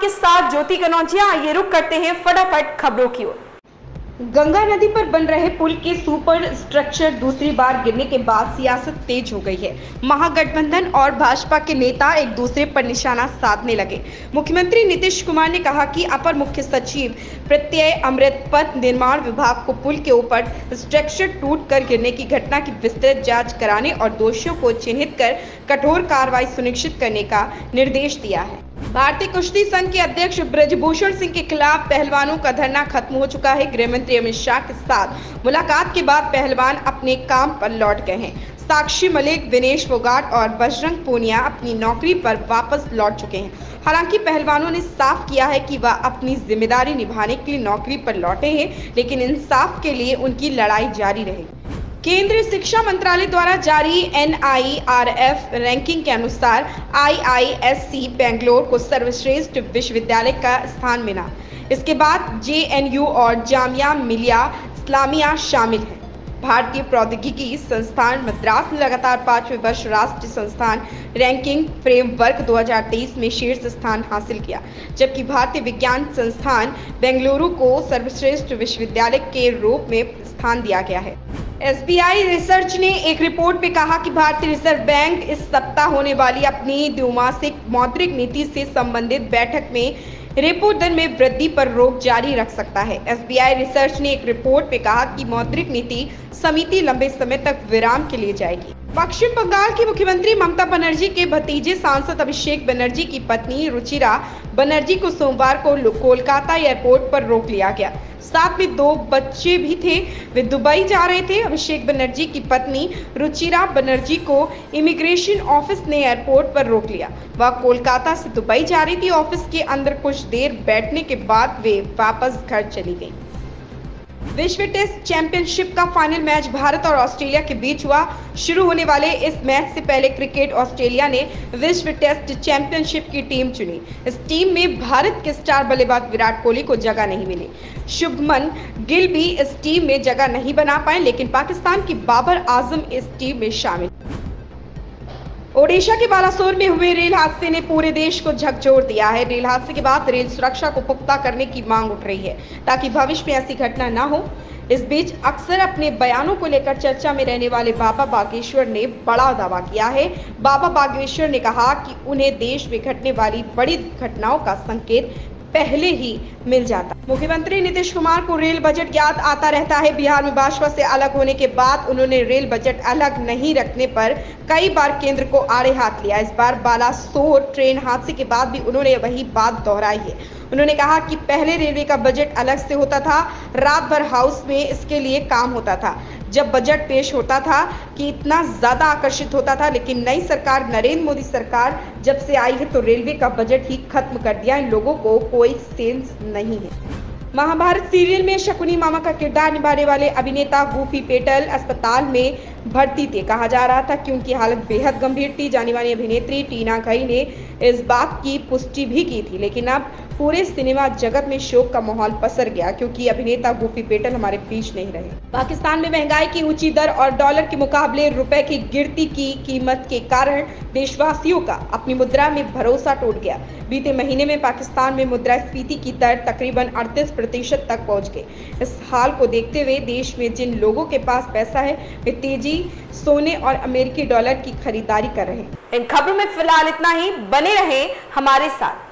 के साथ ज्योति कनौजिया। आइए रुक करते हैं फटाफट खबरों की ओर। गंगा नदी पर बन रहे पुल के सुपर स्ट्रक्चर दूसरी बार गिरने के बाद सियासत तेज हो गई है। महागठबंधन और भाजपा के नेता एक दूसरे पर निशाना साधने लगे। मुख्यमंत्री नीतीश कुमार ने कहा कि अपर मुख्य सचिव प्रत्यय अमृत पथ निर्माण विभाग को पुल के ऊपर स्ट्रक्चर टूटकर गिरने की घटना की विस्तृत जांच कराने और दोषियों को चिन्हित कर कठोर कार्रवाई सुनिश्चित करने का निर्देश दिया है। भारतीय कुश्ती संघ के अध्यक्ष ब्रजभूषण सिंह के खिलाफ पहलवानों का धरना खत्म हो चुका है। गृह मंत्री अमित शाह के साथ मुलाकात के बाद पहलवान अपने काम पर लौट गए हैं। साक्षी मलिक, विनेश फोगाट और बजरंग पूनिया अपनी नौकरी पर वापस लौट चुके हैं। हालांकि पहलवानों ने साफ किया है कि वह अपनी जिम्मेदारी निभाने के लिए नौकरी पर लौटे हैं, लेकिन इंसाफ के लिए उनकी लड़ाई जारी रहेगी। केंद्रीय शिक्षा मंत्रालय द्वारा जारी NIRF रैंकिंग के अनुसार IISc बेंगलोर को सर्वश्रेष्ठ विश्वविद्यालय का स्थान मिला। इसके बाद JNU और जामिया मिलिया इस्लामिया शामिल हैं। भारतीय प्रौद्योगिकी संस्थान मद्रास ने लगातार 5वें वर्ष राष्ट्रीय संस्थान रैंकिंग फ्रेमवर्क 2023 में शीर्ष स्थान हासिल किया, जबकि भारतीय विज्ञान संस्थान बेंगलुरु को सर्वश्रेष्ठ विश्वविद्यालय के रूप में स्थान दिया गया है। SBI रिसर्च ने एक रिपोर्ट में कहा कि भारतीय रिजर्व बैंक इस सप्ताह होने वाली अपनी द्विमासिक मौद्रिक नीति से संबंधित बैठक में रेपो दर में वृद्धि पर रोक जारी रख सकता है। SBI रिसर्च ने एक रिपोर्ट में कहा कि मौद्रिक नीति समिति लंबे समय तक विराम के लिए जाएगी। पश्चिम बंगाल की मुख्यमंत्री ममता बनर्जी के भतीजे सांसद अभिषेक बनर्जी की पत्नी रुचिरा बनर्जी को सोमवार को कोलकाता एयरपोर्ट पर रोक लिया गया। साथ में 2 बच्चे भी थे, वे दुबई जा रहे थे। अभिषेक बनर्जी की पत्नी रुचिरा बनर्जी को इमिग्रेशन ऑफिस ने एयरपोर्ट पर रोक लिया। वह कोलकाता से दुबई जा रही थी। ऑफिस के अंदर कुछ देर बैठने के बाद वे वापस घर चली गई। विश्व टेस्ट चैंपियनशिप का फाइनल मैच भारत और ऑस्ट्रेलिया के बीच हुआ। शुरू होने वाले इस मैच से पहले क्रिकेट ऑस्ट्रेलिया ने विश्व टेस्ट चैंपियनशिप की टीम चुनी। इस टीम में भारत के स्टार बल्लेबाज विराट कोहली को जगह नहीं मिली। शुभमन गिल भी इस टीम में जगह नहीं बना पाए, लेकिन पाकिस्तान की बाबर आजम इस टीम में शामिल। ओडिशा के बालासोर में हुए रेल हादसे ने पूरे देश को झकझोर दिया है। रेल हादसे के बाद रेल सुरक्षा को पुख्ता करने की मांग उठ रही है ताकि भविष्य में ऐसी घटना न हो। इस बीच अक्सर अपने बयानों को लेकर चर्चा में रहने वाले बाबा बागेश्वर ने बड़ा दावा किया है। बाबा बागेश्वर ने कहा कि उन्हें देश में घटने वाली बड़ी घटनाओं का संकेत पहले ही मिल जाता। मुख्यमंत्री नीतीश कुमार को रेल बजट याद आता रहता है। बिहार में भाजपा से अलग होने के बाद उन्होंने रेल बजट अलग नहीं रखने पर कई बार केंद्र को आड़े हाथ लिया। इस बार बालासोर ट्रेन हादसे के बाद भी उन्होंने वही बात दोहराई है। उन्होंने कहा कि पहले रेलवे का बजट अलग से होता था, रात भर हाउस में इसके लिए काम होता था। जब बजट पेश होता था कि इतना ज्यादा आकर्षित होता था, लेकिन नई सरकार नरेंद्र मोदी सरकार जब से आई है तो रेलवे का बजट ही खत्म कर दिया। इन लोगों को कोई सेंस नहीं है। महाभारत सीरियल में शकुनी मामा का किरदार निभाने वाले अभिनेता गुफी पेटल अस्पताल में भर्ती थे। कहा जा रहा था कि उनकी हालत बेहद गंभीर थी। जानी मानी अभिनेत्री टीना घई ने इस बात की पुष्टि भी की थी, लेकिन अब पूरे सिनेमा जगत में शोक का माहौल पसर गया क्योंकि अभिनेता गुफी पेटल हमारे बीच नहीं रहे। पाकिस्तान में महंगाई की ऊंची दर और डॉलर के मुकाबले रुपए की गिरती की कीमत के कारण देशवासियों का अपनी मुद्रा में भरोसा टूट गया। बीते महीने में पाकिस्तान में मुद्रास्फीति की दर तकरीबन 38% तक पहुंच गई। इस हाल को देखते हुए देश में जिन लोगों के पास पैसा है वे तेजी सोने और अमेरिकी डॉलर की खरीदारी कर रहे हैं। इन खबरों में फिलहाल इतना ही। बने रहें हमारे साथ।